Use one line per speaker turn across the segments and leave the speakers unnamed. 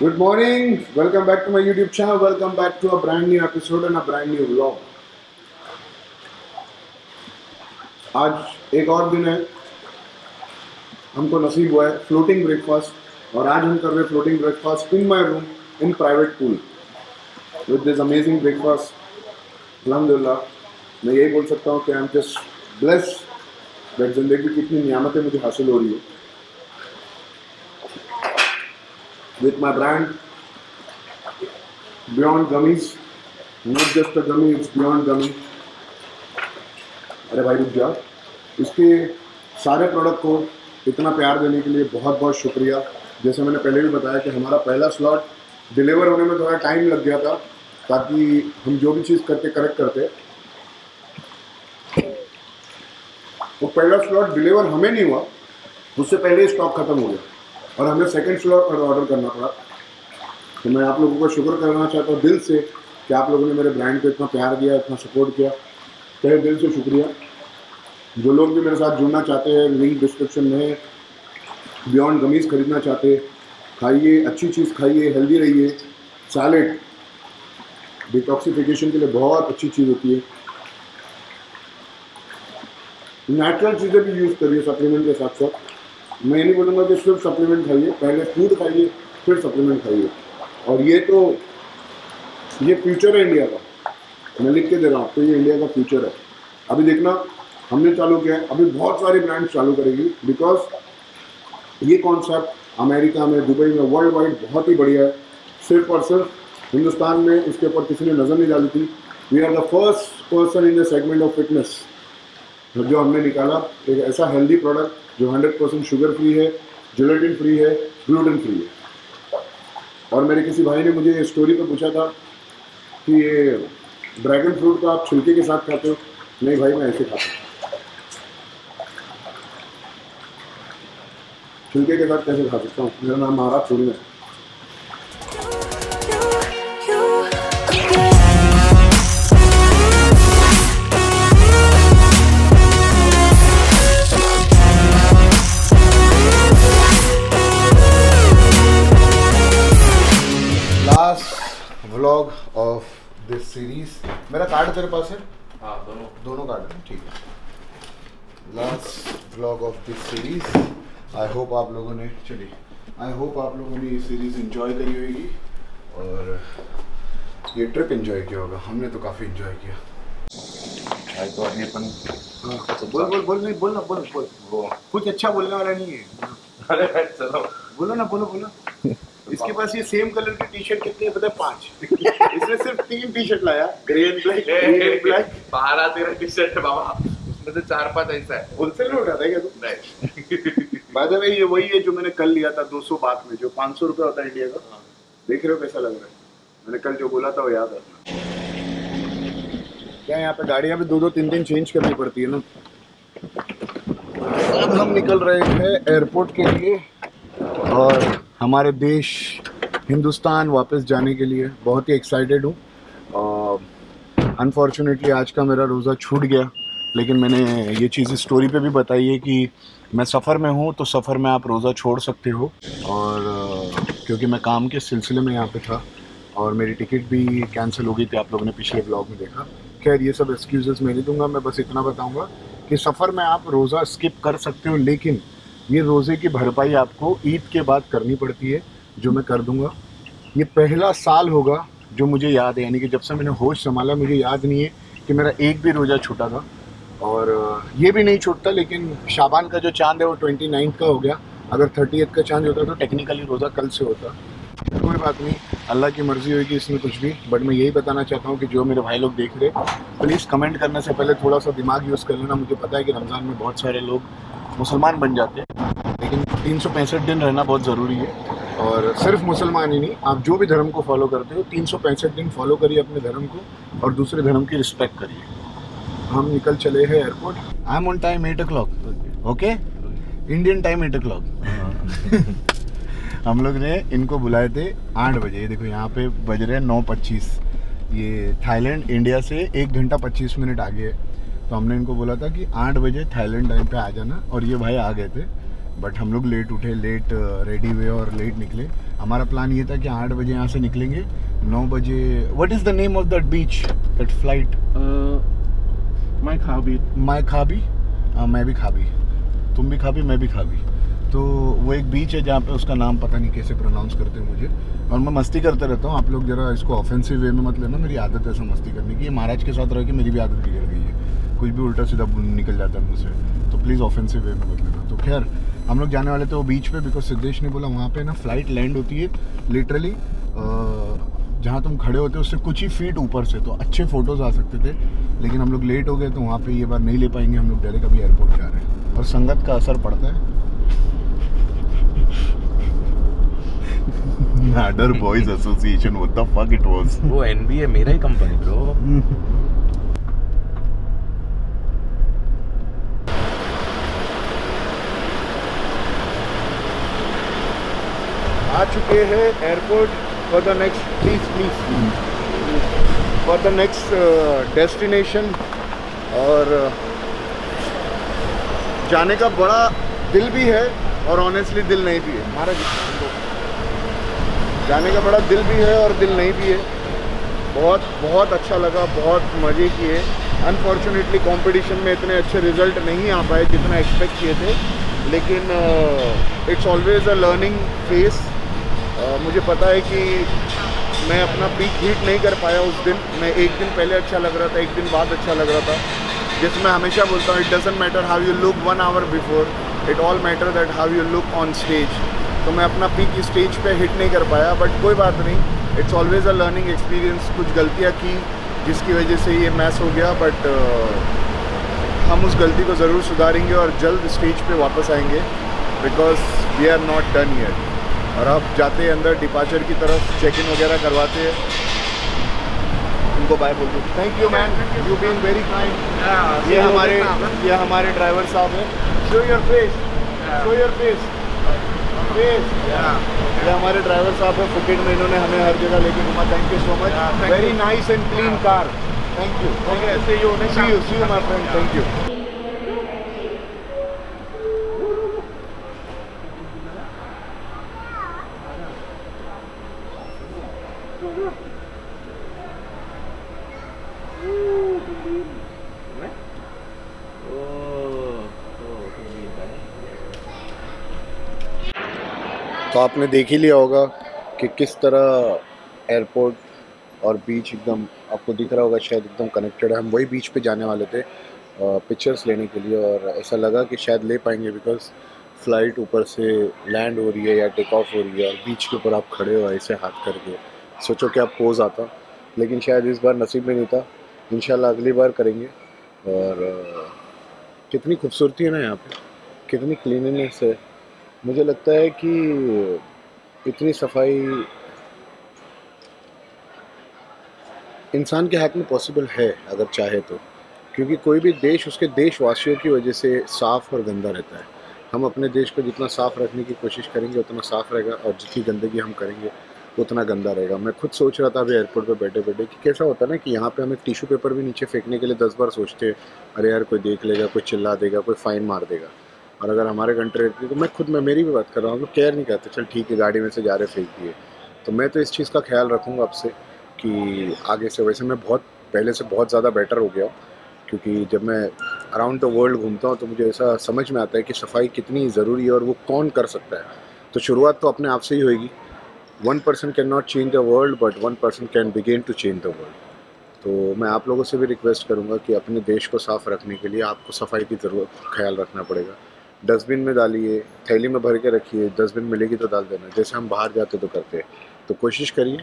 Good morning. Welcome back to my YouTube channel. Welcome back to a brand new episode and a brand new vlog. आज एक और दिन है, हमको नसीब हुआ है फ्लोटिंग ब्रेकफास्ट और आज हम कर रहे हैं floating breakfast in my room in private pool with this amazing breakfast. अल्हम्दुलिल्लाह मैं यही बोल सकता हूँ कि I am just blessed that ज़िंदगी की कितनी नियामतें मुझे हासिल हो रही है. With my brand Beyond Gummies, not just a gummy, it's Beyond Gummy. अरे भाई रुक जा, इसके सारे प्रोडक्ट को इतना प्यार देने के लिए बहुत बहुत शुक्रिया. जैसे मैंने पहले भी बताया कि हमारा पहला स्लॉट डिलीवर होने में थोड़ा टाइम लग गया था ताकि हम जो भी चीज़ करते करेक्ट करते. वो पहला स्लॉट डिलीवर हमें नहीं हुआ, उससे पहले ही स्टॉक ख़त्म हो गया और हमें सेकंड स्लॉट पर ऑर्डर करना पड़ा. तो मैं आप लोगों को शुक्र करना चाहता हूँ दिल से कि आप लोगों ने मेरे ब्रांड को इतना प्यार दिया, इतना सपोर्ट किया. तहे दिल से शुक्रिया. जो लोग भी मेरे साथ जुड़ना चाहते हैं, लिंक डिस्क्रिप्शन में. बियॉन्ड गमीज़ खरीदना चाहते हैं, खाइए, अच्छी चीज़ खाइए, हेल्दी रहिए. सैलेड डिटॉक्सिफिकेशन के लिए बहुत अच्छी चीज़ होती है. नेचुरल चीज़ें भी यूज़ करिए सप्लीमेंट के साथ साथ. मैं नहीं बोलूँगा कि सिर्फ सप्लीमेंट खाइए, पहले फूड खाइए फिर सप्लीमेंट खाइए. और ये फ्यूचर है इंडिया का, मैं लिख के दे रहा हूँ. तो ये इंडिया का फ्यूचर है. अभी देखना हमने चालू किया है, अभी बहुत सारी ब्रांड्स चालू करेगी बिकॉज ये कॉन्सेप्ट अमेरिका में, दुबई में, वर्ल्ड वाइड बहुत ही बढ़िया है. सिर्फ और सिर्फ हिंदुस्तान में इसके ऊपर किसी ने नज़र नहीं डाली थी. We are the first person in the segment of fitness जो हमने निकाला एक ऐसा हेल्दी प्रोडक्ट जो 100% शुगर फ्री है, जेलेटिन फ्री है, ग्लूटेन फ्री है. और मेरे किसी भाई ने मुझे स्टोरी पे पूछा था कि ये ड्रैगन फ्रूट को आप छिलके के साथ खाते हो. नहीं भाई, मैं ऐसे खाता हूँ. छिलके के साथ कैसे खा सकता हूँ? मेरा नाम महाराज थोड़ी है. Vlog of this series. मेरा कार्ड तेरे पास है?
हाँ,
दोनों कार्ड है, ठीक है. Last vlog of this series. I hope आप लोगों ने ये सीरीज एंजॉय करी होगी और ये ट्रिप एंजॉय किया होगा. हमने तो काफ़ी एंजॉय किया.
तो अपन
बोल कुछ अच्छा बोलने वाला नहीं है.
अरे चलो
बोलो. इसके पास ये सेम कलर की टी शर्ट कितनी है पता है? 5. इसने सिर्फ 3 टी शर्ट लाया, grey and black.
12 13 T shirt है बाबा, उसमें से 4-5 ऐसा है.
होलसेल में उठाता है क्या तू?
नहीं.
बाय द वे ये वही है जो मैंने कल लिया था 200 बात में, जो 500 रुपये होता है इंडिया का. देख रहे हो कैसा लग रहा है? मैंने कल जो बोला था वो याद रखना. क्या यहाँ पे गाड़ियाँ भी 2-2 3-3 चेंज करनी पड़ती है ना. अब हम निकल रहे हैं एयरपोर्ट के लिए और हमारे देश हिंदुस्तान वापस जाने के लिए बहुत ही एक्साइटेड हूँ. अनफॉर्चुनेटली आज का मेरा रोज़ा छूट गया, लेकिन मैंने ये चीज़ स्टोरी पे भी बताई है कि मैं सफ़र में हूँ तो सफ़र में आप रोज़ा छोड़ सकते हो. और क्योंकि मैं काम के सिलसिले में यहाँ पे था और मेरी टिकट भी कैंसिल हो गई थी, आप लोगों ने पिछले ब्लॉग में देखा. खैर ये सब एक्सक्यूज़ेस मैं नहीं दूँगा. मैं बस इतना बताऊँगा कि सफ़र में आप रोज़ा स्किप कर सकते हो, लेकिन ये रोज़े की भरपाई आपको ईद के बाद करनी पड़ती है, जो मैं कर दूंगा. ये पहला साल होगा जो मुझे याद है, यानी कि जब से मैंने होश संभाला मुझे याद नहीं है कि मेरा एक भी रोज़ा छूटा था. और ये भी नहीं छूटता, लेकिन शाबान का जो चांद है वो 29 का हो गया. अगर 30th का चांद होता तो टेक्निकली रोज़ा कल से होता. कोई बात नहीं, अल्लाह की मर्ज़ी होगी इसमें कुछ भी. बट मैं यही बताना चाहता हूँ कि जो मेरे भाई लोग देख रहे, प्लीज़ कमेंट करने से पहले थोड़ा सा दिमाग यूज़ कर लेना. मुझे पता है कि रमज़ान में बहुत सारे लोग मुसलमान बन जाते हैं, लेकिन 365 दिन रहना बहुत ज़रूरी है. और सिर्फ मुसलमान ही नहीं, आप जो भी धर्म को फॉलो करते हो 365 दिन फॉलो करिए अपने धर्म को और दूसरे धर्म की रिस्पेक्ट करिए. हम निकल चले हैं airport. I am on time 8 o'clock. Okay, Indian time 8 o'clock. हम लोग ने इनको बुलाए थे 8 बजे. ये देखो यहाँ पे बज रहे हैं 9:25. ये थाईलैंड इंडिया से 1 घंटा 25 मिनट आगे है. तो हमने इनको बोला था कि 8 बजे थाईलैंड टाइम पे आ जाना और ये भाई आ गए थे. बट हम लोग लेट उठे, लेट रेडी हुए और लेट निकले। हमारा प्लान ये था कि 8 बजे यहाँ से निकलेंगे, 9 बजे। What is the name of that beach, that flight?
मैं खाबी।
मैं भी खाबी, तुम भी खाबी, मैं भी खाबी। तो वो एक बीच है जहाँ पे उसका नाम पता नहीं कैसे प्रोनाउंस करते हैं मुझे, और मैं मस्ती करते रहता हूँ। आप लोग जरा इसको ऑफेंसिव वे में मत लेना, मेरी आदत है ऐसा मस्ती करने की। ये महाराज के साथ रह के मेरी भी आदत बिगड़ गई है, कुछ भी उल्टा सीधा निकल जाता है मुझसे, तो प्लीज़ ऑफेंसिव वे में मत लेना। तो खैर हम लोग जाने वाले थे वो बीच पे, बिकॉज सिद्धेश ने बोला वहाँ पे ना फ्लाइट लैंड होती है लिटरली जहाँ तुम खड़े होते हो उससे कुछ ही फीट ऊपर से, तो अच्छे फ़ोटोज़ आ सकते थे। लेकिन हम लोग लेट हो गए तो वहाँ पे ये बार नहीं ले पाएंगे। हम लोग डायरेक्ट अभी एयरपोर्ट जा रहे हैं, और संगत का असर पड़ता है। Nadar boys association, what the fuck it was.
वो एनबीए मेरा ही कंपनी ब्रो।
आ चुके हैं airport for the next for the next destination. और जाने का बड़ा दिल भी है और ऑनेस्टली दिल नहीं भी है। हमारा जाने का बड़ा दिल भी है और दिल नहीं भी है। बहुत बहुत अच्छा लगा, बहुत मज़े किए। अनफॉर्चुनेटली कंपटीशन में इतने अच्छे रिजल्ट नहीं आ पाए जितना एक्सपेक्ट किए थे, लेकिन it's always a learning phase. मुझे पता है कि मैं अपना पीक हीट नहीं कर पाया उस दिन। मैं एक दिन पहले अच्छा लग रहा था, एक दिन बाद अच्छा लग रहा था। जिसमें हमेशा बोलता हूँ, it doesn't matter how you look 1 hour before, it all matter that how you look on stage. तो मैं अपना पीक स्टेज पे हिट नहीं कर पाया, बट कोई बात नहीं, it's always a learning experience. कुछ गलतियाँ की जिसकी वजह से ये मैस हो गया, बट हम उस गलती को ज़रूर सुधारेंगे और जल्द स्टेज पे वापस आएंगे, because we are not done yet. और अब जाते हैं अंदर डिपार्चर की तरफ, चेक इन वगैरह करवाते हैं। उनको बाय बोल दो। Thank you man, you been very kind. ये हमारे ड्राइवर साहब हैं। Show your face, show your face, face. ये हमारे ड्राइवर साहब हैं फुकेट में, इन्होंने हमें हर जगह लेके घुमा। Thank you so much, very nice and clean car. Thank you, see you my friend, thank you. तो आपने देख ही लिया होगा कि किस तरह एयरपोर्ट और बीच एकदम, आपको दिख रहा होगा शायद, एकदम कनेक्टेड है। हम वही बीच पे जाने वाले थे पिक्चर्स लेने के लिए, और ऐसा लगा कि शायद ले पाएंगे बिकॉज फ़्लाइट ऊपर से लैंड हो रही है या टेक ऑफ हो रही है, और बीच के ऊपर आप खड़े हो ऐसे हाथ करके। सोचो कि आप पोज आता, लेकिन शायद इस बार नसीब में नहीं था। इंशाल्लाह अगली बार करेंगे। और कितनी खूबसूरती है ना यहाँ पे, कितनी क्लीनलीनेस है। मुझे लगता है कि इतनी सफाई इंसान के हाथ में पॉसिबल है अगर चाहे तो, क्योंकि कोई भी देश उसके देशवासियों की वजह से साफ़ और गंदा रहता है। हम अपने देश को जितना साफ़ रखने की कोशिश करेंगे उतना साफ़ रहेगा, और जितनी गंदगी हम करेंगे उतना गंदा रहेगा। मैं खुद सोच रहा था अभी एयरपोर्ट पे बैठे बैठे कि कैसा होता है ना कि यहाँ पे हम एक टिश्यू पेपर भी नीचे फेंकने के लिए 10 बार सोचते हैं, अरे यार कोई देख लेगा, कोई चिल्ला देगा, कोई फ़ाइन मार देगा। और अगर हमारे कंट्री रहती तो मैं मेरी भी बात कर रहा हूँ, तो केयर नहीं करते, चल ठीक है गाड़ी में से जा रहे फेंक दिए। तो मैं तो इस चीज़ का ख्याल रखूँगा अब से कि आगे से। वैसे मैं बहुत पहले से बहुत ज़्यादा बेटर हो गया, क्योंकि जब मैं अराउंड द वर्ल्ड घूमता हूँ तो मुझे ऐसा समझ में आता है कि सफाई कितनी ज़रूरी है और वो कौन कर सकता है। तो शुरुआत तो अपने आप से ही होगी। 1 person can not change the world, but 1 person can begin to change the world. तो मैं आप लोगों से भी रिक्वेस्ट करूँगा कि अपने देश को साफ़ रखने के लिए आपको सफाई की ज़रूरत ख्याल रखना पड़ेगा। डस्टबिन में डालिए, थैली में भर के रखिए, डस्टबिन मिलेगी तो डाल देना, जैसे हम बाहर जाते तो करते हैं। तो कोशिश करिए,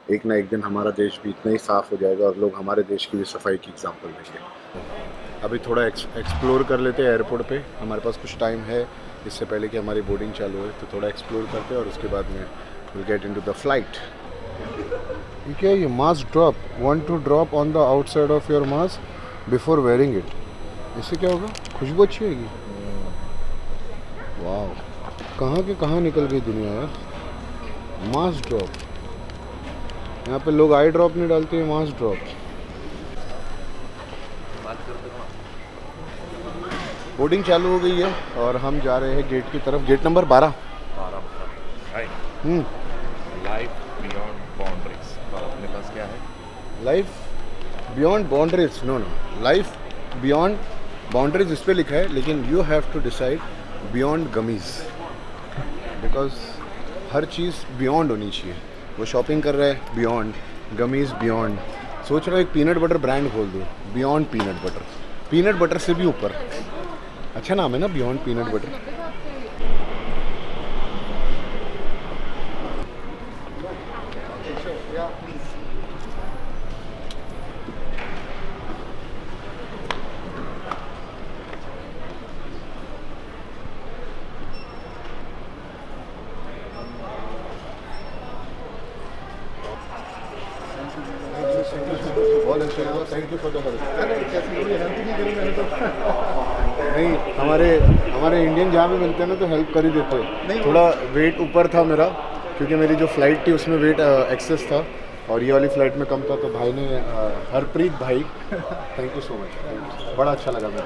एक ना एक दिन हमारा देश भी इतना ही साफ़ हो जाएगा और लोग हमारे देश की भी सफाई की एग्जांपल देंगे। अभी थोड़ा एक्सप्लोर कर लेते हैं एयरपोर्ट पे, हमारे पास कुछ टाइम है इससे पहले कि हमारी बोर्डिंग चालू है, तो थोड़ा एक्सप्लोर करते हैं और उसके बाद में will get into the flight. ठीक है, ये mask drop, want to drop on the outside of your mask before wearing it. इससे क्या होगा? खुशबू अच्छी होगी। वाह, कहाँ के कहाँ निकल गई दुनिया यार। मास्क ड्रॉप, यहाँ पे लोग आई ड्रॉप नहीं डालते हैं, मास्क ड्रॉप। बोर्डिंग चालू हो गई है और हम जा रहे हैं गेट की तरफ, gate number 12।
Life beyond boundaries, और अपने पास क्या है?
Life beyond boundaries, no life beyond boundaries इस पे लिखा है, लेकिन you have to decide beyond gummies, because हर चीज़ बियॉन्ड होनी चाहिए। वो शॉपिंग कर रहा है बियॉन्ड, गमीज़ बियॉन्ड, सोच रहा हूँ एक पीनट बटर ब्रांड खोल दूँ, beyond peanut butter, peanut butter से भी ऊपर। अच्छा नाम है ना, beyond peanut butter. Thank you for the नहीं, हमारे इंडियन जहाँ भी मिलते हैं ना तो हेल्प कर ही देते हैं। थोड़ा वेट ऊपर था मेरा, क्योंकि मेरी जो फ़्लाइट थी उसमें वेट एक्सेस था और ये वाली फ़्लाइट में कम था, तो भाई ने हरप्रीत भाई, थैंक यू सो मच, बड़ा अच्छा लगा मेरे।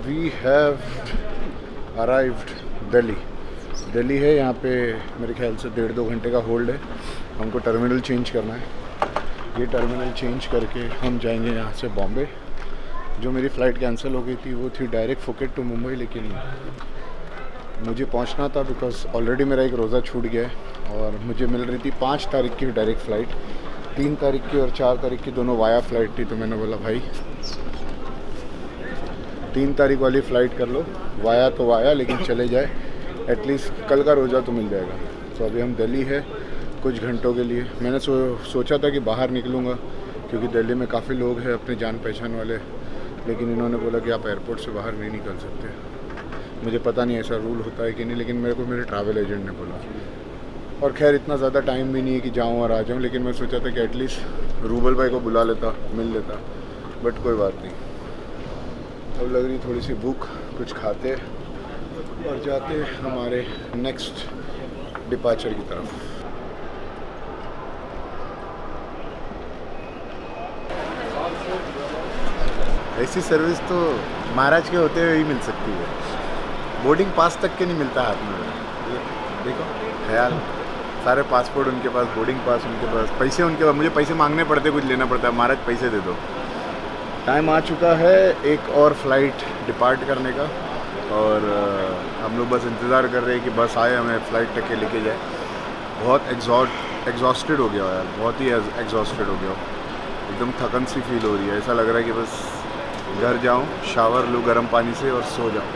We have arrived दिल्ली है। यहाँ पे मेरे ख्याल से 1.5-2 घंटे का होल्ड है। हमको टर्मिनल चेंज करना है। ये टर्मिनल चेंज करके हम जाएंगे यहाँ से बॉम्बे। जो मेरी फ़्लाइट कैंसिल हो गई थी वो थी डायरेक्ट फुकेट टू मुंबई, लेकिन मुझे पहुँचना था बिकॉज ऑलरेडी मेरा एक रोज़ा छूट गया है और मुझे मिल रही थी 5 तारीख की डायरेक्ट फ़्लाइट। 3 तारीख की और 4 तारीख की दोनों वाया फ़्लाइट थी, तो मैंने बोला भाई 3 तारीख वाली फ़्लाइट कर लो, वाया तो वाया लेकिन चले जाए, एटलीस्ट कल का रोज़ा तो मिल जाएगा। तो अभी हम दिल्ली है कुछ घंटों के लिए। मैंने सोचा था कि बाहर निकलूँगा क्योंकि दिल्ली में काफ़ी लोग हैं अपने जान पहचान वाले, लेकिन इन्होंने बोला कि आप एयरपोर्ट से बाहर नहीं निकल सकते। मुझे पता नहीं ऐसा रूल होता है कि नहीं, लेकिन मेरे को मेरे ट्रैवल एजेंट ने बोला। और खैर इतना ज़्यादा टाइम भी नहीं है कि जाऊँ और आ जाऊँ, लेकिन मैं सोचा था कि एटलीस्ट रूबल भाई को बुला लेता, मिल लेता, बट कोई बात नहीं। अब लग रही थोड़ी सी भूख, कुछ खाते और जाते हमारे नेक्स्ट डिपार्चर की तरफ। ऐसी सर्विस तो महाराज के होते हुए ही मिल सकती है। बोर्डिंग पास तक के नहीं मिलता हाथ में। ये देखो ख्याल, सारे पासपोर्ट उनके पास, बोर्डिंग पास उनके पास, पैसे उनके पास, मुझे पैसे मांगने पड़ते, कुछ लेना पड़ता है, महाराज पैसे दे दो। टाइम आ चुका है एक और फ्लाइट डिपार्ट करने का और हम लोग बस इंतज़ार कर रहे हैं कि बस आए हमें फ़्लाइट तक के लेके जाए। बहुत एग्जॉस्टेड हो गया यार, बहुत ही एग्जॉस्टेड हो गया, एकदम थकन सी फील हो रही है। ऐसा लग रहा है कि बस घर जाऊं, शावर लूँ गर्म पानी से और सो जाऊं।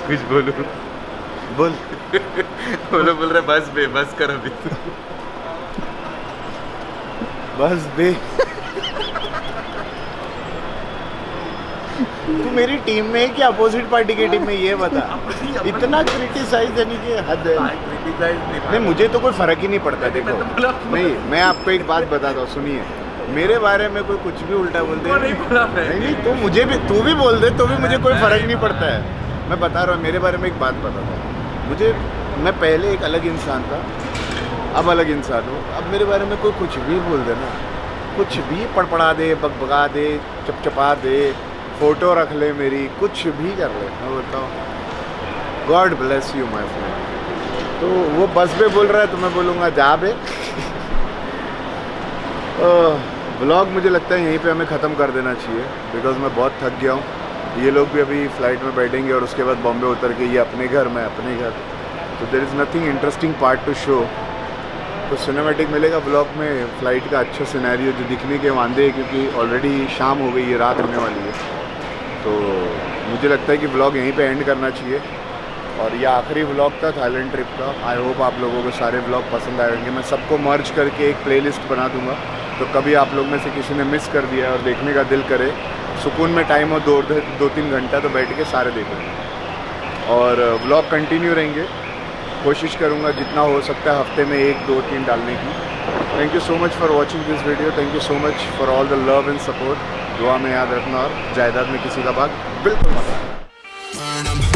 कुछ बोलो,
बोल
बोल रहे बस कर अभी।
बस बे तू मेरी टीम में है कि अपोजिट पार्टी की टीम में, ये बता। इतना क्रिटिसाइज यानी कि हद है। नहीं, मुझे तो कोई फ़र्क ही नहीं पड़ता। देखो नहीं, मैं आपको एक बात बताता हूँ, सुनिए। मेरे बारे में कोई कुछ भी उल्टा बोल दे, नहीं तो मुझे भी, तू भी बोल दे तो भी मुझे कोई फ़र्क नहीं पड़ता है। मैं बता रहा हूँ, मेरे बारे में एक बात बताता हूँ। मैं पहले एक अलग इंसान था, अब अलग इंसान हूँ। अब मेरे बारे में कोई कुछ भी बोल दे ना, कुछ भी पड़पड़ा दे, बकबका दे, चपचपा दे, फ़ोटो रख ले मेरी, कुछ भी कर ले, मैं बताऊँ God bless you my friend. तो वो बस पे बोल रहा है तो मैं बोलूँगा जा बे। व्लॉग मुझे लगता है यहीं पे हमें ख़त्म कर देना चाहिए, बिकॉज़ मैं बहुत थक गया हूँ। ये लोग भी अभी फ़्लाइट में बैठेंगे और उसके बाद बॉम्बे उतर के ये अपने घर, मैं अपने घर, तो there is nothing interesting part to show. तो सिनेमैटिक मिलेगा ब्लॉग में, फ़्लाइट का अच्छा सिनेरियो जो दिखने के वांदे है, क्योंकि ऑलरेडी शाम हो गई है, रात होने वाली है। तो मुझे लगता है कि व्लॉग यहीं पे एंड करना चाहिए। और ये आखिरी व्लॉग था थाईलैंड ट्रिप का। आई होप आप लोगों को सारे व्लॉग पसंद आएंगे। मैं सबको मर्ज करके एक प्लेलिस्ट बना दूंगा, तो कभी आप लोग में से किसी ने मिस कर दिया और देखने का दिल करे, सुकून में टाइम हो 2-3 घंटा, तो बैठ के सारे देख लेंगे। और व्लॉग कंटिन्यू रहेंगे, कोशिश करूँगा जितना हो सकता है हफ्ते में 1, 2, 3 डालने की। Thank you so much for watching this video, thank you so much for all the love and support. दुआ में याद रखना और जायदाद में किसी का भाग बिल्कुल मत।